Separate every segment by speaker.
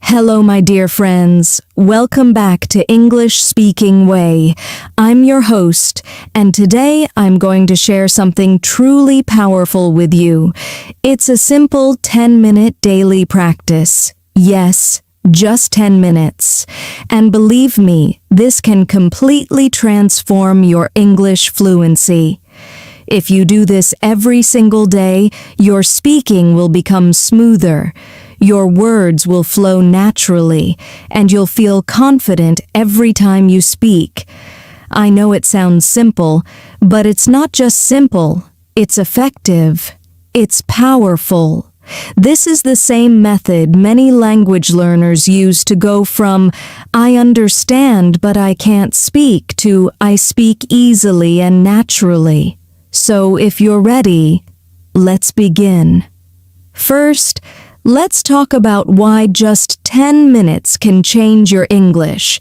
Speaker 1: Hello, my dear friends. Welcome back to English Speaking Way. I'm your host, and today I'm going to share something truly powerful with you. It's a simple 10-minute daily practice. Yes, just 10 minutes. And believe me, this can completely transform your English fluency. If you do this every single day, your speaking will become smoother. Your words will flow naturally, and you'll feel confident every time you speak. I know it sounds simple, but it's not just simple. It's effective. It's powerful. This is the same method many language learners use to go from "I understand but I can't speak" to "I speak easily and naturally." So if you're ready, let's begin. First, let's talk about why just 10 minutes can change your English.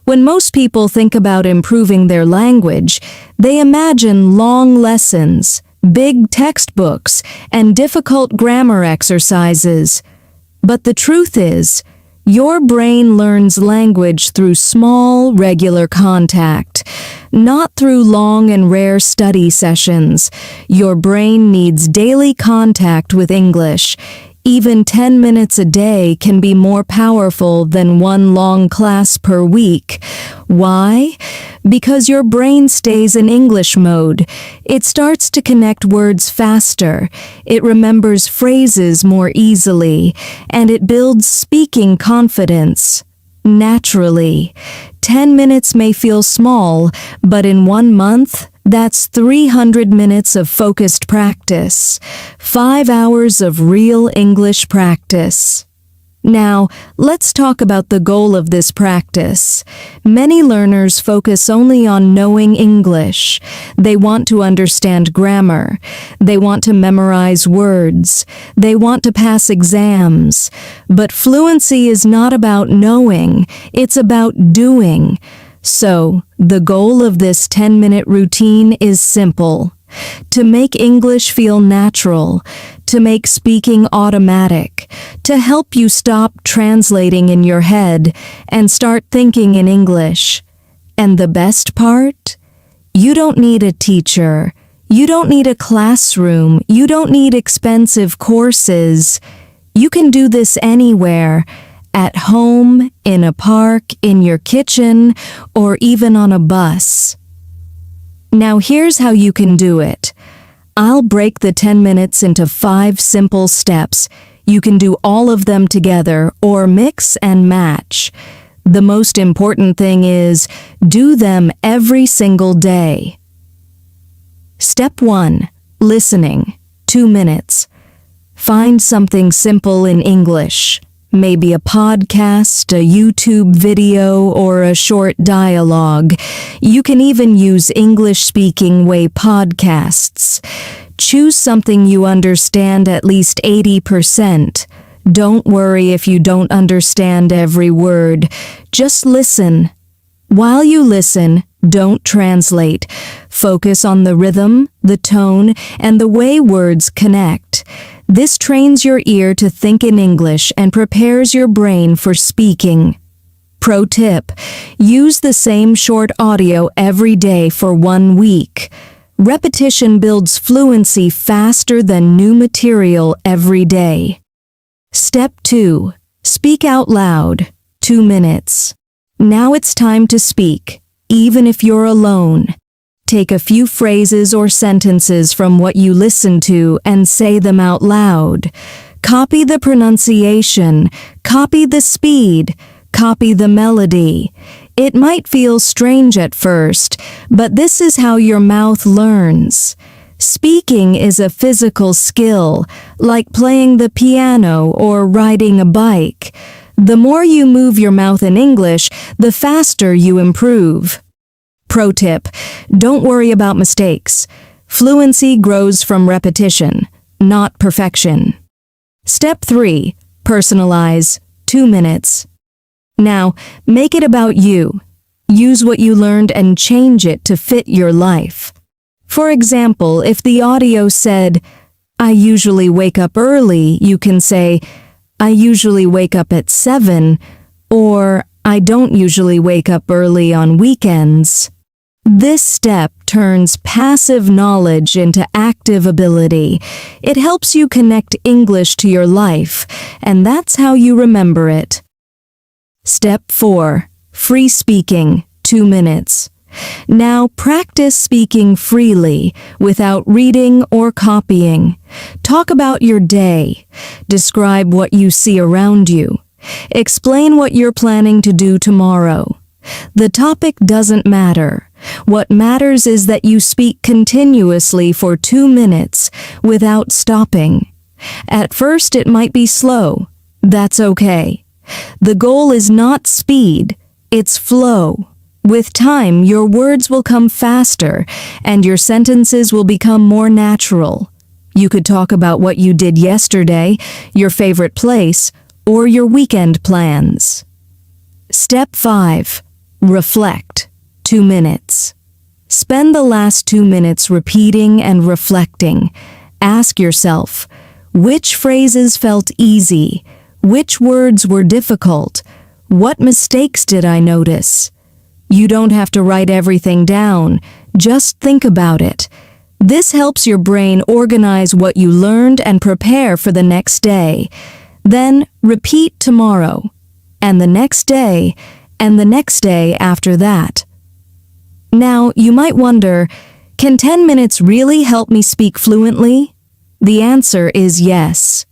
Speaker 1: When most people think about improving their language, they imagine long lessons, big textbooks, and difficult grammar exercises. But the truth is, your brain learns language through small, regular contact, not through long and rare study sessions. Your brain needs daily contact with English. Even 10 minutes a day can be more powerful than one long class per week. Why? Because your brain stays in English mode. It starts to connect words faster, it remembers phrases more easily, and it builds speaking confidence. Naturally. 10 minutes may feel small, but in 1 month, that's 300 minutes of focused practice, 5 hours of real English practice. Now, let's talk about the goal of this practice. Many learners focus only on knowing English. They want to understand grammar. They want to memorize words. They want to pass exams. But fluency is not about knowing, it's about doing. So, the goal of this 10-minute routine is simple. To make English feel natural, to make speaking automatic, to help you stop translating in your head and start thinking in English. And the best part? You don't need a teacher. You don't need a classroom. You don't need expensive courses. You can do this anywhere. At home, in a park, in your kitchen, or even on a bus. Now here's how you can do it. I'll break the 10 minutes into 5 simple steps. You can do all of them together or mix and match. The most important thing is, do them every single day. Step 1. Listening. 2 minutes. Find something simple in English. Maybe a podcast, a YouTube video, or a short dialogue. You can even use English Speaking Way podcasts. Choose something you understand at least 80%. Don't worry if you don't understand every word. Just listen. While you listen, don't translate. Focus on the rhythm, the tone, and the way words connect. This trains your ear to think in English and prepares your brain for speaking. Pro tip: use the same short audio every day for 1 week. Repetition builds fluency faster than new material every day. Step 2. Speak out loud. 2 minutes. Now it's time to speak, even if you're alone. Take a few phrases or sentences from what you listen to and say them out loud. Copy the pronunciation, copy the speed, copy the melody. It might feel strange at first, but this is how your mouth learns. Speaking is a physical skill, like playing the piano or riding a bike. The more you move your mouth in English, the faster you improve. Pro tip: don't worry about mistakes. Fluency grows from repetition, not perfection. Step 3. Personalize. 2 minutes. Now, make it about you. Use what you learned and change it to fit your life. For example, if the audio said, I usually wake up early, you can say, I usually wake up at 7, or I don't usually wake up early on weekends. This step turns passive knowledge into active ability. It helps you connect English to your life, and that's how you remember it. Step 4. Free speaking, 2 minutes. Now practice speaking freely, without reading or copying. Talk about your day. Describe what you see around you. Explain what you're planning to do tomorrow. The topic doesn't matter. What matters is that you speak continuously for 2 minutes without stopping. At first it might be slow. That's okay. The goal is not speed, it's flow. With time, your words will come faster and your sentences will become more natural. You could talk about what you did yesterday, your favorite place, or your weekend plans. Step 5. Reflect, 2 minutes. Spend the last 2 minutes repeating and reflecting. Ask yourself, which phrases felt easy? Which words were difficult? What mistakes did I notice? You don't have to write everything down, just think about it. This helps your brain organize what you learned and prepare for the next day. Then repeat tomorrow, and the next day, and the next day after that. Now, you might wonder, can 10 minutes really help me speak fluently? The answer is yes.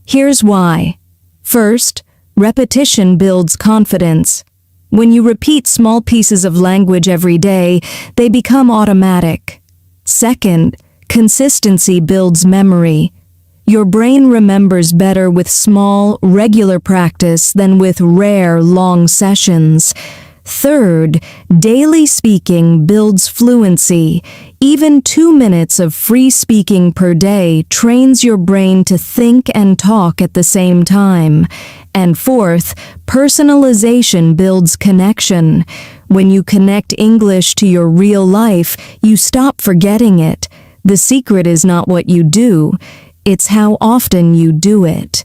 Speaker 1: Here's why. First, repetition builds confidence. When you repeat small pieces of language every day, they become automatic. Second, consistency builds memory. Your brain remembers better with small, regular practice than with rare, long sessions. Third, daily speaking builds fluency. Even 2 minutes of free speaking per day trains your brain to think and talk at the same time. And fourth, personalization builds connection. When you connect English to your real life, you stop forgetting it. The secret is not what you do, it's how often you do it.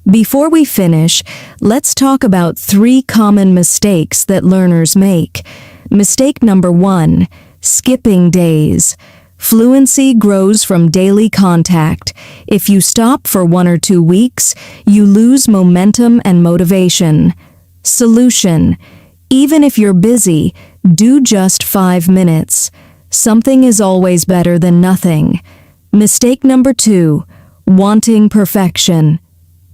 Speaker 1: Before we finish, let's talk about 3 common mistakes that learners make. Mistake number 1, skipping days. Fluency grows from daily contact. If you stop for 1 or 2 weeks, you lose momentum and motivation. Solution: even if you're busy, do just 5 minutes. Something is always better than nothing. Mistake number 2, wanting perfection.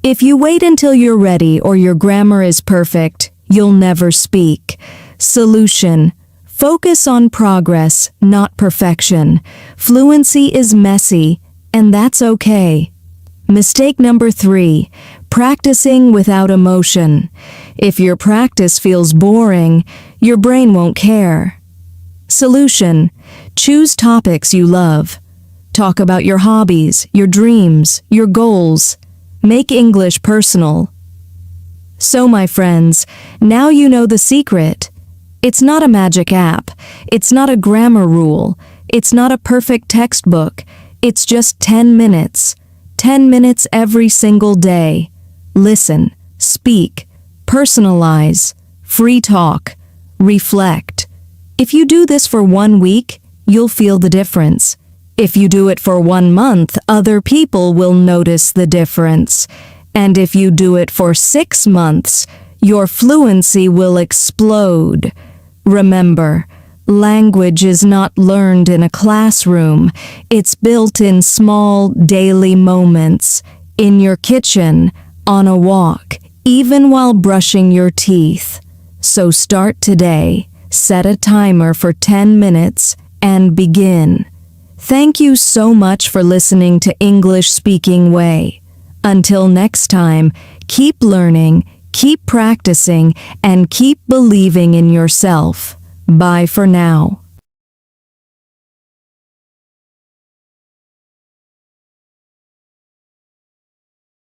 Speaker 1: If you wait until you're ready or your grammar is perfect, you'll never speak. Solution: focus on progress, not perfection. Fluency is messy, and that's okay. Mistake number 3, practicing without emotion. If your practice feels boring, your brain won't care. Solution: choose topics you love. Talk about your hobbies, your dreams, your goals. Make English personal. So, my friends, now you know the secret. It's not a magic app. It's not a grammar rule. It's not a perfect textbook. It's just 10 minutes. 10 minutes every single day. Listen, speak, personalize, free talk, reflect. If you do this for 1 week, you'll feel the difference. If you do it for 1 month, other people will notice the difference. And if you do it for 6 months, your fluency will explode. Remember, language is not learned in a classroom. It's built in small, daily moments, in your kitchen, on a walk, even while brushing your teeth. So start today, set a timer for 10 minutes, and begin. Thank you so much for listening to English Speaking Way. Until next time, keep learning, keep practicing, and keep believing in yourself. Bye for now.